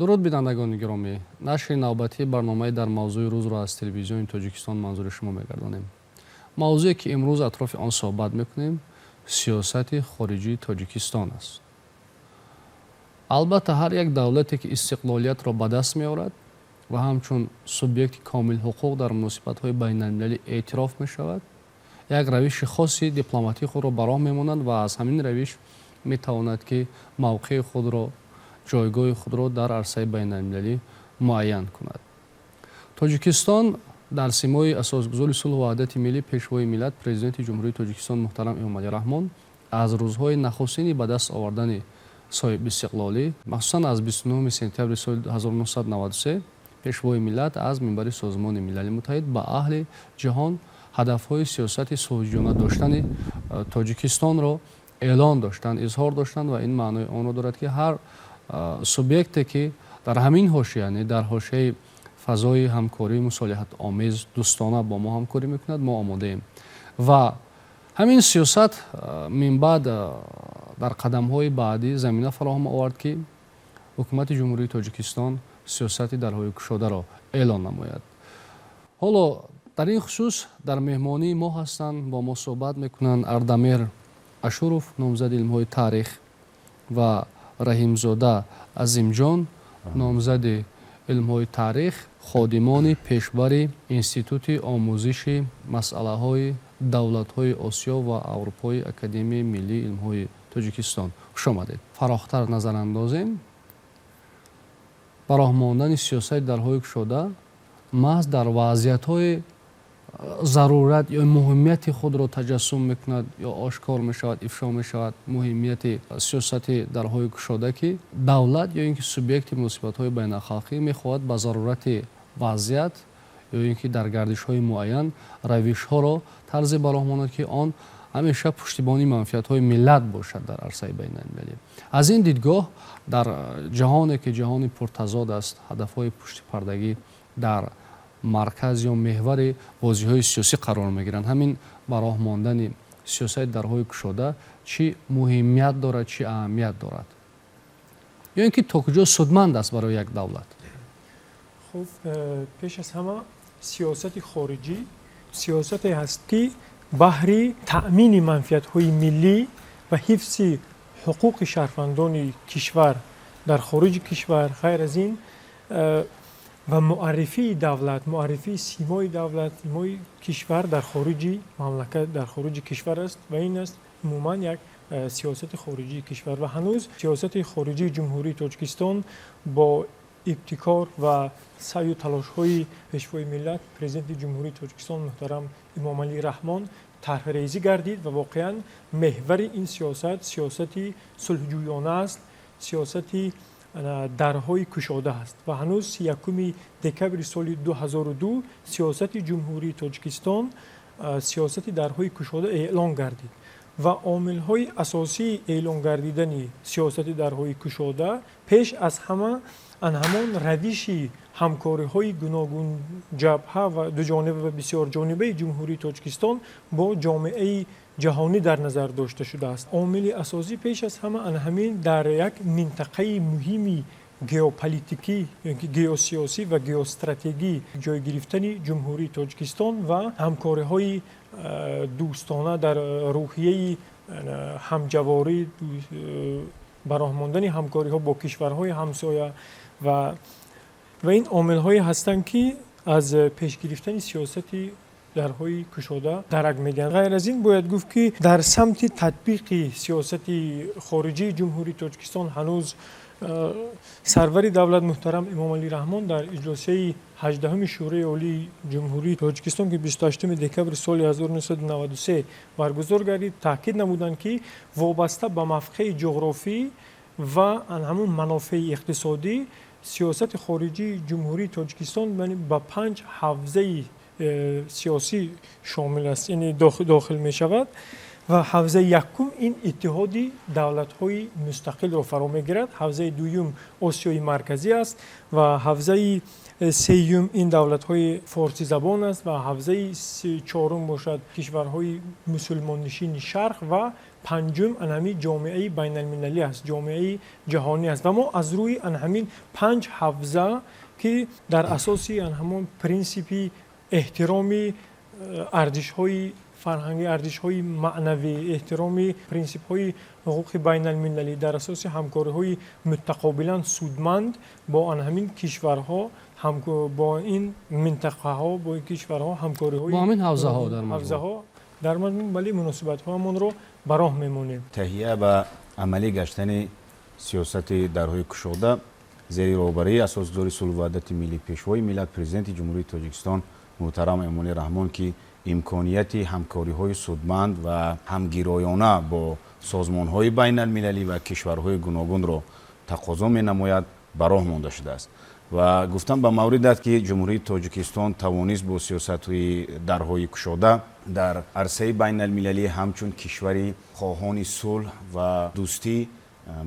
дуруд бинандагони гиромӣ, нашри навбатии барномаи дар мавзӯи рӯзро аз телевизиони Тоҷикистон манзури шумо мегардонем. мавзӯе ки имрӯз атрофи он суҳбат мекунем сиёсати хориҷии Тоҷикистон аст. албатта ҳар як давлате ки истиқлолиятро ба даст меорад ва ҳамчун субъекти комилҳуқуқ дар муносибатҳои байналмилалӣ эътироф мешавад, як равиши хоси дипломатии худро ба роҳ мемонад ва аз ҳамин равиш метавонад ки мавқеи худро, ҷойгоҳи худро дар арсаи байналмилалӣ муайян кунад. Тоҷикистон дар симои асосгузори сулҳу ваҳдати миллӣ пешвои миллат президенти ҷумҳурии Тоҷикистон муҳтарам Эмомалӣ Раҳмон аз рӯзҳои нахустини ба даст овардани соҳибистиқлолӣ, махсусан аз 29 сентябри соли 1993 пешвои миллат аз минбари Созмони Милали Муттаҳид ба аҳли ҷаҳон ҳадафҳои сиёсати сулҳҷӯёна доштани Тоҷикистонро эълон доштанд, изҳор доштанд ва ин маънои онро дорад ки ҳар субъекте ки дар ҳамин ҳошия, яъне дар ҳошияи фазои ҳамкории мусолиҳатомез дӯстона бо мо ҳамкорӣ мекунад, мо омодаем. Ва ҳамин сиёсат минбаъд дар қадамҳои баъдӣ замина фароҳам овард ки ҳукумати ҷумҳурии Тоҷикистон сиёсати дарҳои кушодаро эълон намояд. ҳоло дар ин хусус дар меҳмонии мо ҳастанд, бо мо суҳбат мекунанд Ардамер Ашуров, номзади илмҳои таърих, ва Раҳимзода Азимҷон, номзади илмҳои таърих, ходимони пешбари Институти омӯзиши масъалаҳои давлатҳои Осиё ва Аврупои Академияи Миллии Илмҳои Тоҷикистон. Хуш омадед. Фароғтар назар андозем, ба роҳ мондани сиёсати дарҳои кушода маҳз дар вазъиятҳои зарурат ё муҳимияти худро таҷассум мекунад ё ошкор мешавад, ифшо мешавад муҳимияти сиёсати дарҳои кушода ки давлат ё ин ки субъекти муносибатҳои байналхалқӣ мехоҳад ба зарурати вазъият ё ин ки дар гардишҳои муайян равишҳоро тарзе ба роҳ монад ки он ҳамеша пуштибони манфиатҳои миллат бошад дар арсаи байналмилалӣ. Аз ин дидгоҳ дар ҷаҳоне ки ҷаҳони пуртазод аст, ҳадафҳои пуштипардагӣ дар марказ ё меҳвари бозиҳои сиёсӣ қарор мегиранд. Ҳамин ба роҳ мондани сиёсати дарҳои кушода чӣ муҳимият дорад, чӣ аҳамият дорад? ё ин ки то куҷо судманд аст барои як давлат? хуб, пеш аз ҳама сиёсати хориҷӣ сиёсате ҳаст ки баҳри таъмини манфиатҳои миллӣ ва ҳифзи ҳуқуқи шаҳрвандони кишвар дар хориҷи кишвар, ғайр аз ин ва муаррифии давлат, муаррифии симои давлат, симои кишвар дар хориҷи мамлакат, дар хориҷи кишвар аст ва ин аст умуман як сиёсати хориҷии кишвар. Ва ҳанӯз сиёсати хориҷии ҷумҳурии Тоҷикистон бо ибтикор ва саъю талошҳои пешвои миллат президенти ҷумҳурии Тоҷикистон муҳтарам Эмомалӣ Раҳмон тарҳрезӣ гардид ва воқеан меҳвари ин сиёсат сиёсати сулҳҷӯёна аст, сиёсати дарҳои кушода аст. Ва ҳанӯз 31 декабри соли 2002 сиёсати ҷумҳурии Тоҷикистон сиёсати дарҳои кушода эълон гардид ва омилҳои асосии эълон гардидани сиёсати дарҳои кушода пеш аз ҳама ҳамон равиши ҳамкориҳои гуногун ҷабҳа ва дуҷониба ва бисёрҷонибаи ҷумҳурии Тоҷикистон бо ҷомеаи ҷаҳонӣ дар назар дошта шудааст. омили асосӣ пеш аз ҳама ҳамин дар як минтақаи муҳими геополитикӣ, геосиёсӣ ва геостратегӣ ҷой гирифтани ҷумҳурии Тоҷикистон ва ҳамкориҳои дӯстона дар рӯҳияи ҳамҷаворӣ, ба роҳ мондани ҳамкориҳо бо кишварҳои ҳамсоя ва ин омилҳое ҳастанд ки аз пешгирифтани сиёсати дарҳои кушода дарак медиҳанд. ғайр аз ин бояд гуфт ки дар самти татбиқи сиёсати хориҷии ҷумҳурии Тоҷикистон ҳанӯз сарвари давлат муҳтарам Эмомалӣ Раҳмон дар иҷлосияи 18 шӯраи олии ҷумҳурии Тоҷикистон ки 28 декабри соли 1993 баргузор гардид таъкид намуданд ки вобаста ба мавқеи ҷуғрофӣ ва ҳамун манофеи иқтисодӣ сиёсати хориҷии ҷумҳурии Тоҷикистон ба 5 ҳавзаи сиёсӣ шомил аст, яъне дохил мешавад ва ҳавзаи якум ин иттиҳоди давлатҳои мустақилро фаро мегирад, ҳавзаи дуюм Осиёи марказӣ аст ва ҳавзаи сеюм ин давлатҳои форсизабон аст ва ҳавзаи чорум бошад кишварҳои мусулмоннишини шарқ ва پنجم انهمی جامعه بین المللی است، جامعه جهانی است و ما از روی همین 5 حوزه که در اساسی همون پرینسیپی احترامی ارزش‌های فرهنگی، ارزش‌های معنوی، احترامی پرینسیپ‌های حقوق بین المللی در اساس همکاری‌های متقابلا سودمند با همین کشورها، با این منطقه ها، با این کشورها همکاری‌های با همین حوزه‌ها در مجموع ولی مناسبت‌هامون رو براه میمونیم. تهیه و عملی گشتن سیاست درهای گشوده زیر رهبری اساسگذار صلح و وحدت ملی پیشوای ملت پرزیدنت جمهوری تاجیکستان محترم امانی رحمان که امکانیت همکاری‌های سودمند و همگرایانه با سازمان‌های بین المللی و کشورهای گوناگون را تقاضا می‌نماید براه مانده شده است و گفتم به مورد است که جمهوری تاجیکستان توانست با سیاست‌های درهای گشوده در عرصه بین المللی همچون کشوری خواهان صلح و دوستی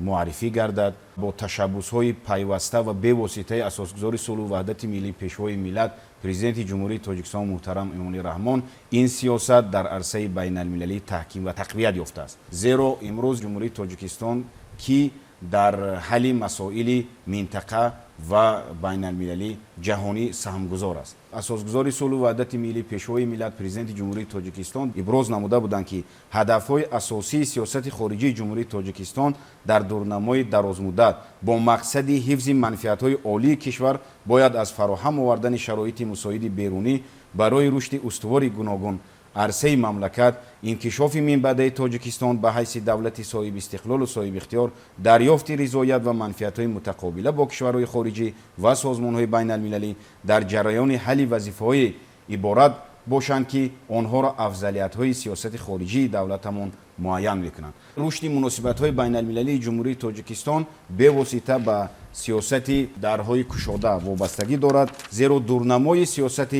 معرفی گردد، با تشبس‌های پیوسته و به واسطه اساسگذار صلح و وحدت ملی پیشوای ملت پرزیدنت جمهوری تاجیکستان محترم امانی رحمان این سیاست در عرصه بین المللی تحکیم و تقویت یافته است. زیرا امروز جمهوری تاجیکستان که در حل مسائل منطقه و بین المللی جهانی سهمگذار است. اساسگذار صلح و وحدت ملی پیشوای ملت پرزیدنت جمهوری تاجیکستان ابراز نموده بودند که هدف‌های اساسی سیاست خارجی جمهوری تاجیکستان در دورنمای درازمدت با مقصد حفظ منفعت‌های عالی کشور باید از فراهم آوردن شرایط مساعد بیرونی برای رشد استوار گوناگون عرصه مملکت، انکشاف منبع تاجیکستان به حیث دولت صاحب استقلال و صاحب اختیار، دریافت رضایت و منفعت‌های متقابله با کشورهای خارجی و سازمان‌های بین المللی در جریان حل وظیفه‌های عبارت باشند که آنها را افضلیت‌های سیاست خارجی دولتمان معین می‌کنند. رشد مناسبت‌های بین المللی جمهوری تاجیکستان به واسطه به سیاست درهای گشوده وابستگی دارد، زیرا دورنمای سیاست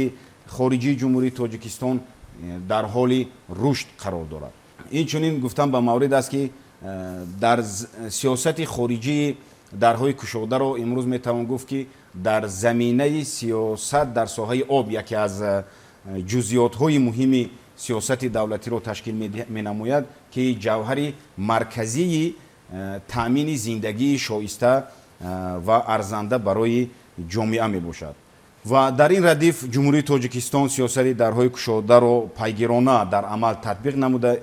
خارجی جمهوری تاجیکستان در حال رشد قرار دارد. این چنین گفتم به مورد است که در سیاست خارجی درهای گشوده را امروز میتوان گفت که در زمینه سیاست در ساحه آب یکی از جزئیات های مهم سیاست دولتی را تشکیل می نماید که جوهر مرکزی تامین زندگی شایسته و ارزنده برای جامعه می باشد. و در این ردیف جمهوری تاجیکستان سیاست درهای گشوده را پیگیرانه در عمل تطبیق نموده،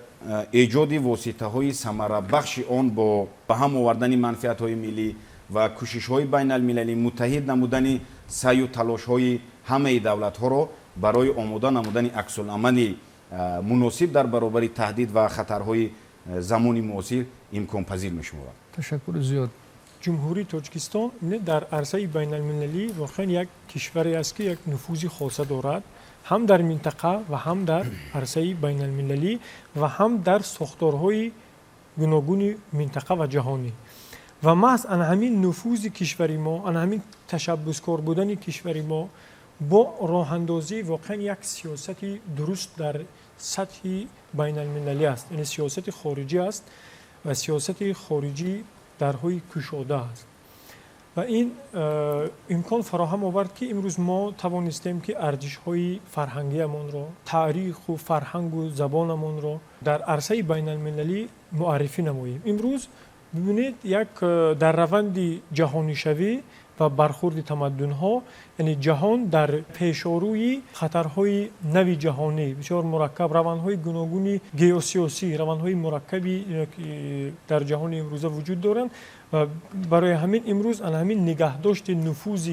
ایجاد واسطه های ثمره بخش آن با به هم آوردن منفعت های ملی و کوشش های بین المللی متحد نمودن سعی و تلاش های همه دولت ها را برای آماده نمودن عکس العمل مناسب در برابر تهدید و خطرهای زمان معاصر امکان پذیر می شمارد. تشکر زیاد. جمهوری تاجیکستان در عرصه بین المللی واقعا یک کشوری است که یک نفوذی خاصه دارد، هم در منطقه و هم در عرصه بین المللی و هم در ساختارهای گوناگون منطقه و جهانی. و محض همین نفوذ کشوری ما، همین تشبسکار بودن کشوری ما با راه اندازی واقعا یک سیاست درست در سطح بین المللی است، یعنی سیاست خارجی است و سیاست خارجی درهای گشوده است و این امکان فراهم آورد که امروز ما توانستیم که ارزش‌های فرهنگیمان را، تاریخ و فرهنگ و زبانمان را در عرصه بین المللی معرفی نماییم. امروز ببینید یک در روند جهانی شوی و برخورد تمدن‌ها، یعنی جهان در پیش‌روی خطرهای نوی جهانی بسیار مرکب، روندهای گوناگون گئوسیاسی، روندهای مرکبی در جهان امروزه وجود دارند و برای همین امروز همین نگهداشت نفوذ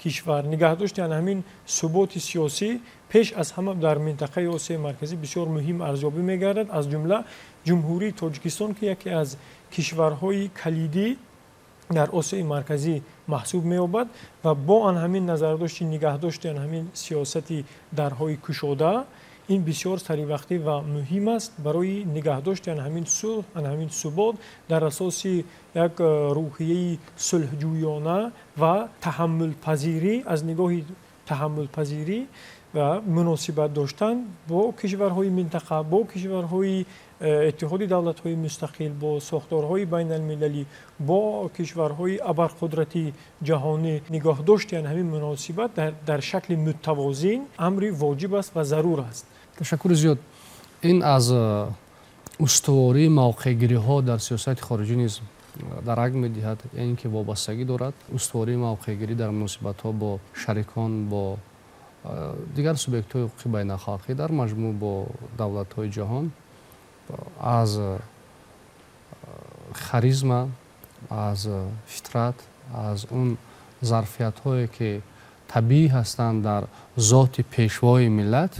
کشور، نگهداشت همین ثبات سیاسی پیش از همه در منطقه آسیای مرکزی بسیار مهم ارزیابی می‌گردد. از جمله جمهوری تاجیکستان که یکی از کشورهای کلیدی در آسیای مرکزی محسوب می‌یابد و با همین نظرداشت نگهداشت همین سیاستی درهای گشوده این بسیار سریع و مهم است برای نگهداشت همین صلح، همین ثبات در اساس یک روحیه صلحجویانه و تحمل پذیری، از نگاه تحمل پذیری و مناسبت داشتن با کشورهای منطقه، با کشورهای اتحاد دولت‌های مستقل، با ساختارهای بین المللی، با کشورهای ابرقدرتی جهانی نگاه داشت، یعنی همین مناسبت در شکل متوازن امری واجب است و ضرور است. تشکر زیاد. این از устувории мавқеъгириҳо дар сиёсати хориҷӣ низ дарак медиҳад, яъне ки вобастагӣ дорад. Устувории мавқеъгирӣ дар муносибатҳо бо шарикон, бо дигар субъектҳои ҳуқуқи байналхалқӣ дар маҷмӯъ бо давлатҳои ҷаҳон аз харизма, аз фитрат, аз он зарфиятҳое ки табиӣ ҳастанд дар зоти пешвои миллат,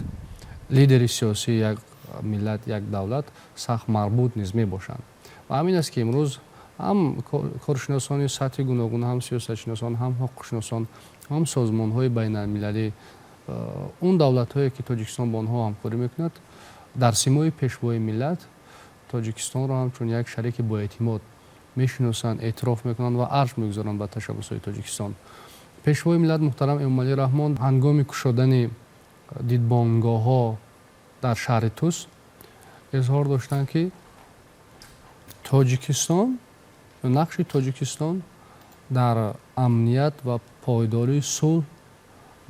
лидери сиёсии як миллат, як давлат сахт марбут низ мебошанд. ва ҳамин аст ки имрӯз ҳам коршиносони сатҳи гуногун, ҳам сиёсатшиносон, ҳам ҳуқуқшиносон, ҳам созмонҳои байналмилалӣ, он давлатҳое ки Тоҷикистон бо онҳо ҳамкорӣ мекунад, дар симои пешвои миллат Тоҷикистонро ҳамчун як шарики боэътимод мешиносанд, эътироф мекунанд ва арш мегузоранд ба ташаббусҳои Тоҷикистон. пешвои миллат муҳтарам Эмомалӣ Раҳмон ҳангоми кушодани дидбонгоҳҳо дар шаҳри Тус изҳор доштанд, ки Тоҷикистон, нақши Тоҷикистон дар амният ва пойдории сулҳ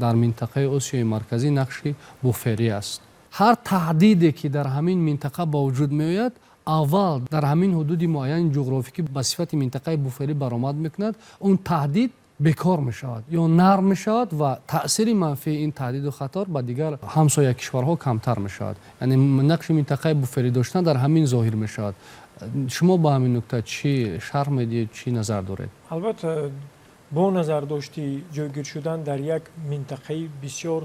дар минтақаи Осиёи Марказӣ нақши буферӣ аст. ҳар таҳдиде ки дар ҳамин минтақа ба вуҷуд меояд, аввал дар ҳамин ҳудуди муайяни ҷуғрофикӣ ба сифати минтақаи буферӣ баромад мекунад, он таҳдид бекор мешавад ё нарм мешавад ва таъсири манфии ин таҳдиду хатор ба дигар ҳамсоя кишварҳо камтар мешавад. Яъне нақши минтақаи буферӣ доштан дар ҳамин зоҳир мешавад. шумо ба ҳамин нукта чӣ шарҳ медиҳед, чӣ назар доред? албатта бо назардошти ҷойгир шудан дар як минтақаи бисёр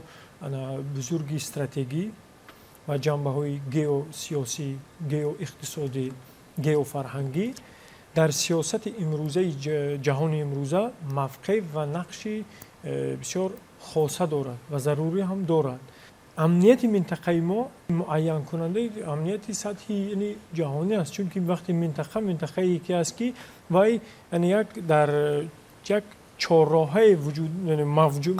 бузурги стратегӣ ва ҷанбаҳои геосиёсӣ, геоиқтисодӣ, геофарҳангӣ дар сиёсати имрӯзаи ҷаҳони имрӯза мавқеъ ва нақши бисёр хоса дорад ва зарури ҳам дорад. амнияти минтақаи мо муайянкунандаи амнияти сатҳи ҷаҳонӣ аст, чунки вақти минтақае ки аст ки вай як дар як чорроҳае мавҷуд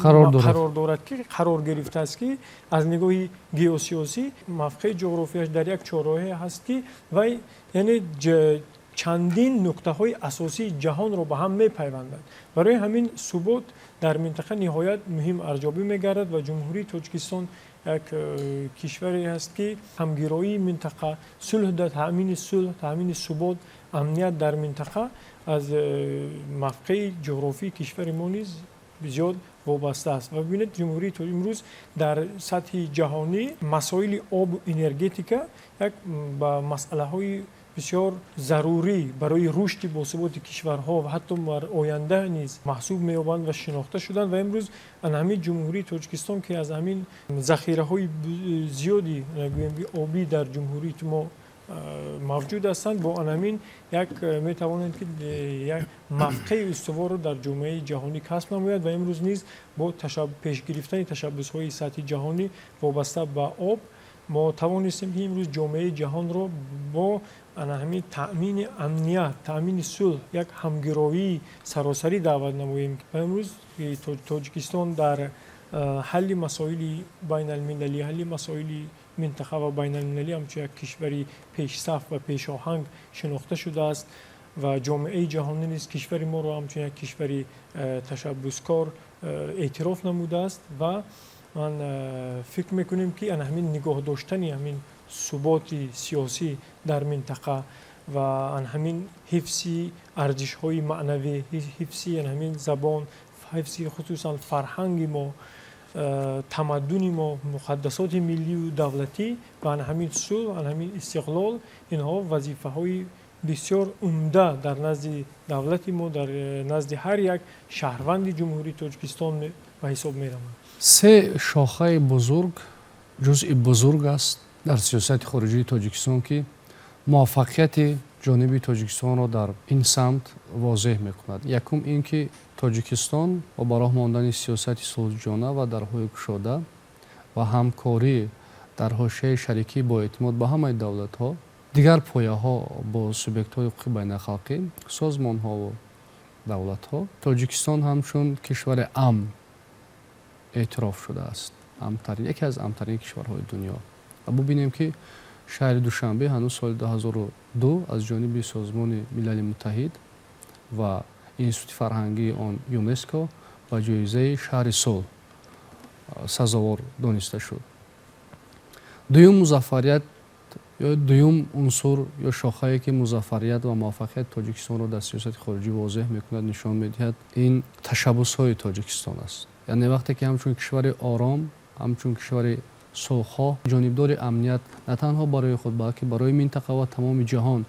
қарор дорад, ки қарор гирифтааст, ки аз нигоҳи геосиёсӣ мавқеъи ҷуғрофияш дар як чорроҳае ҳаст, ки вай чандин нуқтаҳои асосии ҷаҳонро ба ҳам мепайвандад. барои ҳамин субот дар минтақа ниҳоят муҳим арҷобӣ мегардад ва ҷумҳурии Тоҷикистон як кишваре ҳаст, ки ҳамгироии минтақа, сулҳ, таъмини субот, амният дар минтақа аз мавқеи ҷуғрофии кишвари мо низ зиёд вобаста аст. ва бибинед ҷумҳурии Тоҷикистон имрӯз дар сатҳи ҷаҳонӣ масоили обу энергетика як ба масъалаҳои бисёр зарурӣ барои рушди босуботи кишварҳо ва ҳатто бар оянда низ маҳсуб меёбанд ва шинохта шуданд. ва имрӯз ҳамин ҷумҳурии Тоҷикистон, ки аз ҳамин захираҳои зиёди обӣ дар ҷумҳурии мо мавҷуд ҳастанд, бо анамин як метавонанд ки як мавқеи устуворро дар ҷомеаи ҷаҳонӣ касб намояд ва имрӯз низ бо пешгирифтани ташаббусҳои сатҳи ҷаҳонӣ вобаста ба об мо тавонистем ки имрӯз ҷомеаи ҷаҳонро бо ҳамин таъмини амният, таъмини сулҳ, як ҳамгироии саросарӣ даъват намоем. ва имрӯз Тоҷикистон дар ҳалли масоили байналмилалӣ, ҳалли масоили минтақа ва байналмилалӣ ҳамчун як кишвари пешсаф ва пешоҳанг шинохта шудааст ва ҷомеаи ҷаҳонӣ низ кишвари моро ҳамчун як кишвари ташаббускор эътироф намудааст. ва ман фикр мекунем ки ҳамин нигоҳ доштани ҳамин суботи сиёсӣ дар минтақа ва ҳамин ҳифзи арзишҳои маънавӣ, ҳифзи ҳамин забон, ҳифзи хусусан фарҳанги мо, тамаддуни мо, муқаддасоти миллию давлатӣ ва ҳамин сулҳ, ҳамин истиқлол, инҳо вазифаҳои бисёр умда дар назди давлати мо, дар назди ҳар як шаҳрванди ҷумҳурии Тоҷикистон ба ҳисоб мераванд. се шохаи бузург, ҷузъи бузург аст дар сиёсати хориҷии Тоҷикистон, ки муваффақияти ҷониби Тоҷикистонро дар ин самт возеҳ мекунад. якум ин ки Тоҷикистон бо ба роҳ мондани сиёсати сулҳҷона ва дарҳои кушода ва ҳамкорӣ дар ҳошияи шарикӣ бо эътимод ба ҳамаи давлатҳо, дигар пояҳо бо субъектҳои ҳуқуқи байналхалқӣ, созмонҳову давлатҳо, Тоҷикистон ҳамчун кишвари амн эътироф шудааст. яке аз амнтарин кишварҳои дунё. ва бубинем ки шаҳри Душанбе ҳанӯз соли 2002 аз ҷониби Созмони Милали Муттаҳид ва Институти фарҳангии он ЮНЕСКО ба ҷоизаи шаҳри сулҳ сазовор дониста шуд. дуюм музаффарият ё дуюм унсур ё шохае ки музаффарият ва муваффақияти Тоҷикистонро дар сиёсати хориҷӣ возеҳ мекунад, нишон медиҳад, ин ташаббусҳои Тоҷикистон аст. яъне вақте ки ҳамчун кишвари ором, ҳамчун кишвари сулҳхоҳ, ҷонибдори амният на танҳо барои худ, балки барои минтақа ва тамоми ҷаҳон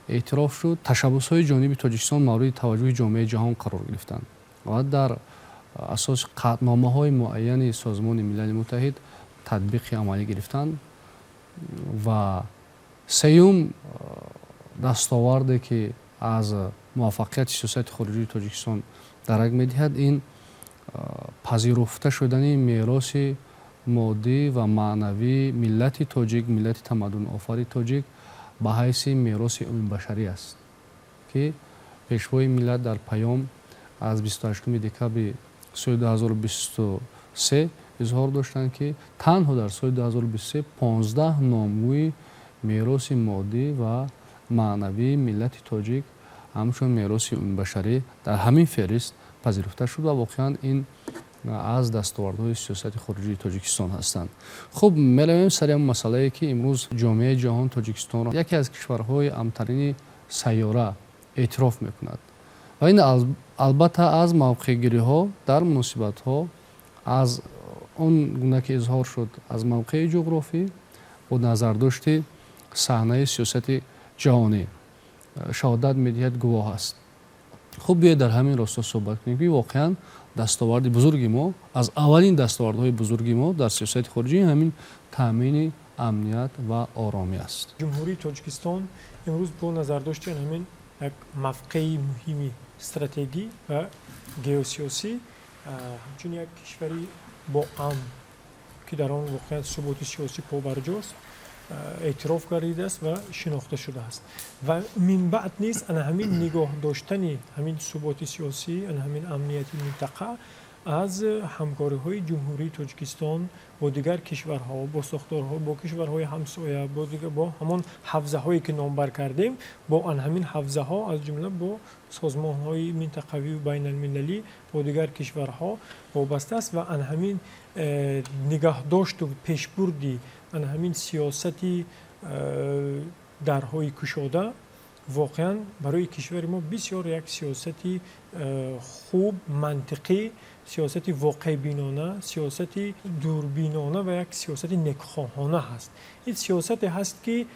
эътироф шуд, ташаббусҳои ҷониби Тоҷикистон мавриди таваҷҷӯҳи ҷомеаи ҷаҳон қарор гирифтанд ва дар асоси қаъдномаҳои муайяни Созмони Милали Муттаҳид татбиқи амалӣ гирифтанд. ва сеюм дастоварде ки аз муваффақияти сиёсати хориҷии Тоҷикистон дарак медиҳад, ин пазируфта шудани мероси моддӣ ва маънавии миллати тоҷик, миллати тамаддунофари тоҷик ба ҳайси мероси умумбашарӣ аст, ки пешвои миллат дар паём аз 28 декабри соли 2023 изҳор доштанд, ки танҳо дар соли 2023 15 номгӯи мероси моддӣ ва маънавии миллати тоҷик ҳамчун мероси умумбашарӣ дар ҳамин феҳрист пазируфта шуд ва воқеан ин аз дастовардҳои сиёсати хориҷии Тоҷикистон ҳастанд. Хуб, меравем сари ҳамон масъалае ки имрӯз ҷомеаи ҷаҳон Тоҷикистонро яке аз кишварҳои амтарини сайёра эътироф мекунад. ва ин албатта аз мавқеъгириҳо дар муносибатҳо, аз он гуна ки изҳор шуд, аз мавқеи ҷуғрофӣ бо назардошти саҳнаи сиёсати ҷаҳонӣ шаҳодат медиҳад, гувоҳ аст. хуб, биёед дар ҳамин росто суҳбат кунем ки воқеан дастоварди бузурги мо, аз аввалин дастовардҳои бузурги мо дар сиёсати хориҷӣ ҳамин таъмини амният ва оромӣ аст. ҷумҳурии Тоҷикистон имрӯз бо назардошти ҳамин як мавқеи муҳими стратегӣ ва геосиёсӣ ҳамчун як кишвари бо амн, ки дар он воқеан суботи сиёсӣ побарҷост, эътироф гардидааст ва шинохта шудааст. ва мин баъд низ ана ҳамин нигоҳ доштани ҳамин суботи сиёсӣ, ана ҳамин амнияти минтақа аз ҳамкориҳои ҷумҳурии Тоҷикистон бо дигар кишварҳо, бо сохторҳо, бо кишварҳои ҳамсоя, бо ҳамон ҳавзаҳое ки номбар кардем, бо ан ҳамин ҳавзаҳо аз ҷумла бо созмонҳои минтақавию байналмилалӣ, бо дигар кишварҳо вобаста аст ва ан ҳамин нигаҳдошту пешбурди ан ҳамин сиёсати дарҳои кушода воқеан барои кишвари мо бисёр як сиёсати хуб, мантиқӣ, сиёсати воқеъбинона, сиёсати дурбинона ва як сиёсати некхоҳона ҳаст. ин сиёсате ҳаст, ки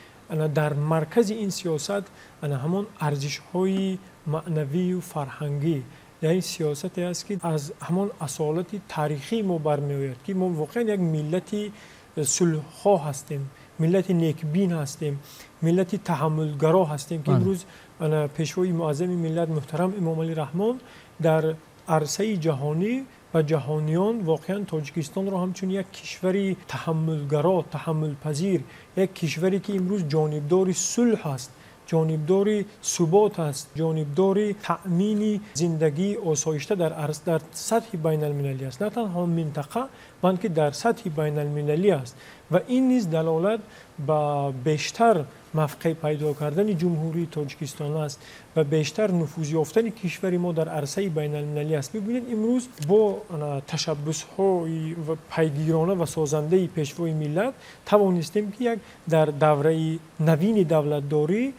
дар маркази ин сиёсат ҳамон арзишҳои маънавию фарҳангӣ, ин сиёсате аст, ки аз ҳамон асолати тарихии мо бармеояд, ки мо воқеан як миллати сулҳхоҳ ҳастем, миллати некбин ҳастем, миллати таҳаммулгаро ҳастем, ки имрӯз пешвои муаззами миллат муҳтарам Имомалӣ Раҳмон дар арсаи ҷаҳонӣ ва ҷаҳониён воқеан Тоҷикистонро ҳамчун як кишвари таҳаммулгаро, таҳаммулпазир, як кишваре ки имрӯз ҷонибдори сулҳ аст, ҷонибдори субот аст, ҷонибдори таъмини зиндагии осоишта дар сатҳи байналмилалӣ аст. На танҳо минтақа, балки дар сатҳи байналмилалӣ аст. ва ин низ далолат ба бештар мавқеъ пайдо кардани ҷумҳурии Тоҷикистон аст ва бештар нуфуз ёфтани кишвари мо дар арсаи байналмилалӣ аст. бибинед имрӯз бо ташаббусҳои пайгирона ва созандаи пешвои миллат тавонистем ки як дар давраи навини давлатдорӣ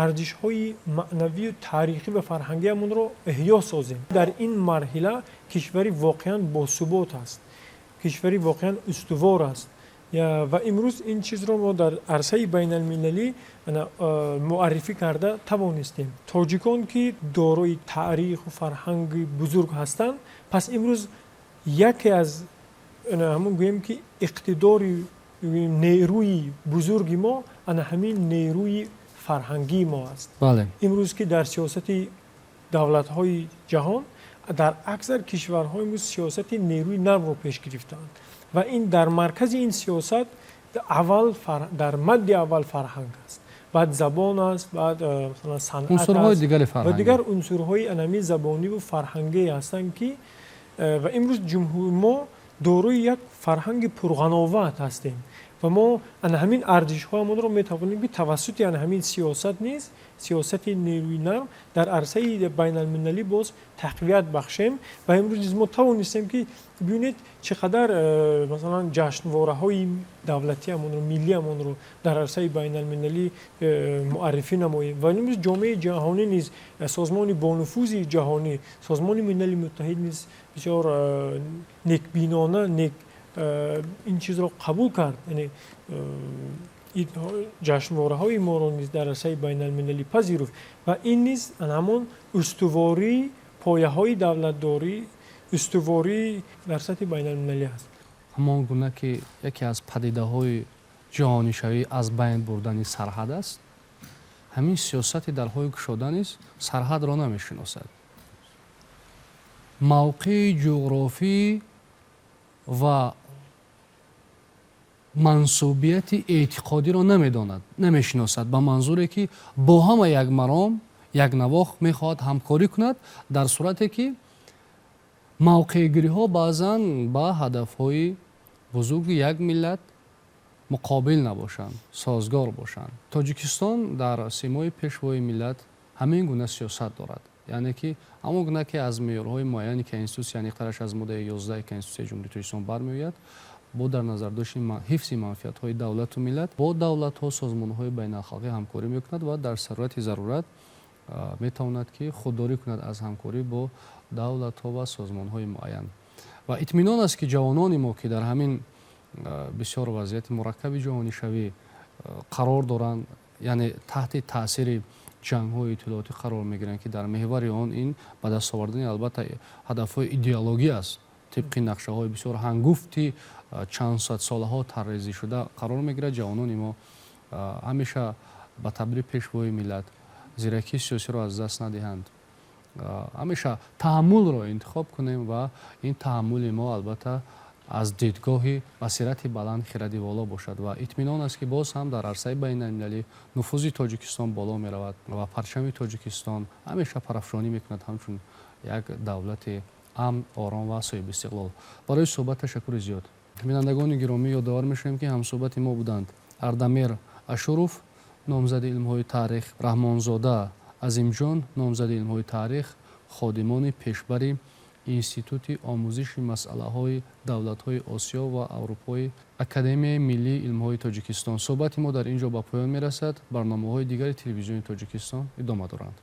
арзишҳои маънавию тарихӣ ва фарҳангиамонро эҳё созем. дар ин марҳила кишвари воқеан босубот аст, кишвари воқеан устувор аст ва имрӯз ин чизро мо дар арсаи байналмилалӣ муаррифӣ карда тавонистем. тоҷикон ки дорои таъриху фарҳанги бузург ҳастанд, пас имрӯз яке аз ҳамон гӯем ки иқтидори нерӯи бузурги мо ана ҳамин нерӯи фарҳангии мо аст. имрӯз ки дар сиёсати давлатҳои ҷаҳон дар аксар кишварҳо имрӯз сиёсати нерӯи навро пеш гирифтаанд ва ин дар маркази ин сиёсат дар мадди аввал фарҳанг аст, баъд забон аст, баъд санъат аст ва дигар унсурҳои анами забониву фарҳангӣ ҳастанд, ки ва имрӯз ҷумҳури мо дорои як фарҳанги пурғановат ҳастем و ما ان همین ارزش هامون رو میتوانیم به توسط ان همین سیاست نیست، سیاست نیروی نرم در عرصه بین المللی باز تقویت بخشیم. و امروز ما توانستیم که ببینید چقدر مثلا جشنواره های دولتی همون رو، ملی همون رو در عرصه بین المللی معرفی نماییم. و امروز جامعه جهانی نیز، سازمان با نفوذ جهانی، سازمان ملل متحد نیز بسیار نیکبینانه این چیز رو قبول کرد. یعنی جشنواره های ما رو نیز در عرصه بین المللی پذیرفت و این نیز همون استواری پایه های دولتداری، استواری در سطح بین المللی هست. همان گونه که یکی از پدیده های جهانی شوی از بین بردن سرحد است، همین سیاست درهای گشوده نیز سرحد را نمیشناسد. موقع جغرافی و منصوبیت اعتقادی را نمیداند، نمیشناسد، به منظوری که با همه یک مرام یک نواخت میخواهد همکاری کند، در صورتی که موقع گیری ها بعضا با هدف های بزرگ یک ملت مقابل نباشند، سازگار باشند. تاجیکستان در سیمای پیشوای ملت همین گونه سیاست دارد، یعنی که همون گونه که از معیارهای معینی که انستیتوسیون یعنی از ماده 11 که انستیتوسیون جمهوری تاجیکستان برمیآید، با در نظر داشتن حفظ منفعت‌های دولت و ملت با دولت‌ها، سازمان‌های بین‌الخلقی همکاری می‌کند و در صورت ضرورت می‌تواند که خودداری کند از همکاری با دولت‌ها و سازمان‌های معین. و اطمینان است که جوانان ما که در همین بسیار وضعیت مرکب جهانی شوی قرار دارند، یعنی تحت تاثیر جنگ‌های اطلاعاتی قرار می‌گیرند که در محور آن این به دست آوردن البته هدف‌های ایدئولوژی است، طبق نقشه‌های بسیار هنگفتی چند صد سالها طرحریزی شده قرار میگیرد. جوانان ما همیشه به تعبیر پیشوای ملت زیرکی سیاسی را از دست ندهند، همیشه تحمل را انتخاب کنیم و این تحمل ما البته از دیدگاه بصیرت بلند، خردی والا باشد و اطمینان است که باز هم در عرصه بین المللی نفوذ تاجیکستان بالا می رود و پرچم تاجیکستان همیشه پرافشانی میکند همچون یک دولت امن، آرام و صاحب استقلال. برای صحبت تشکر زیاد. بینندگان گرامی یادآور میشویم که همصحبت ما بودند اردمیر اشوروف نامزد علم‌های تاریخ، رحمانزاده عظیمجان نامزد علم‌های تاریخ، خادمان پیشبر اینستیتوت آموزش مسئله‌های دولت‌های آسیا و اروپای اکادمی ملی علم‌های تاجیکستان. صحبت ما در اینجا به پایان میرسد. برنامه‌های دیگر تلویزیون تاجیکستان ادامه دارند.